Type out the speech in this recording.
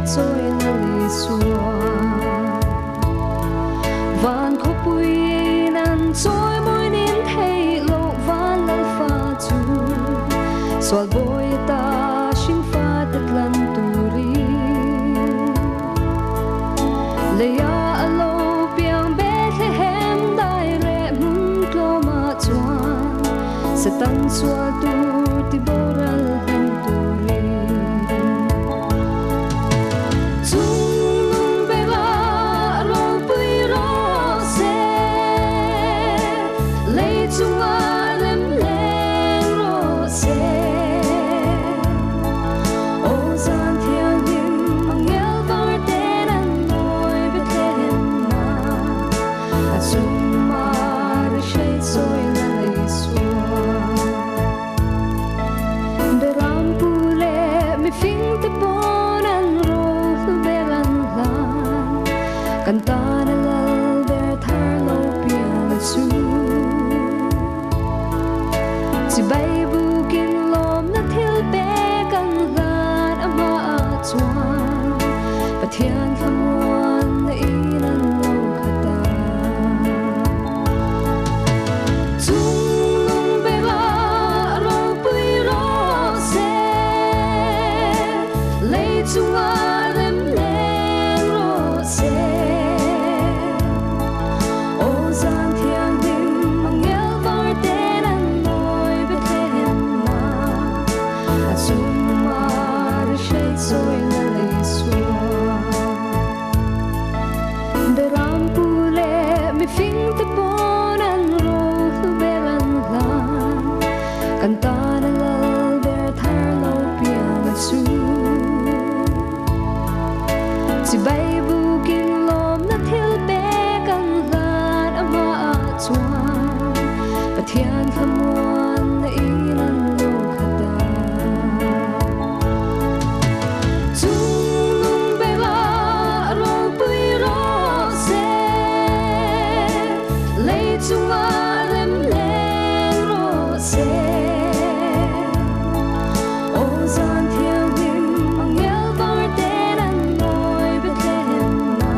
trôi lali xua van khóc bụi nan trôi môi nín thấy lộ van lal pha chu xoal bôi ta xin pha đất lan turi leia alo piang Bethlehem dai re mun klo ma chuan se tan xoal tu ti boral hen turi Cantana lal der thar lo pian su si bay bu kin lom na thil pe kan lan ama a chuan pathian thamuan na inan lo khata chung nung be la ro pui ro se lei chung a lem leng ro se Zanthianghlim mang yel var ten an noi Bethlehem na Azuma rishei zoi lali sua Deram pule mi fing te bon an roh belan lan Cantana lal der thar lo pian su Si bay bu kin lom na thil be chuan pathian thamuan na inan lo khata chung nung be la ro pui ro se lei chung a lem leng ro se o Zanthianghlim mang yel var ten an noi Bethlehem na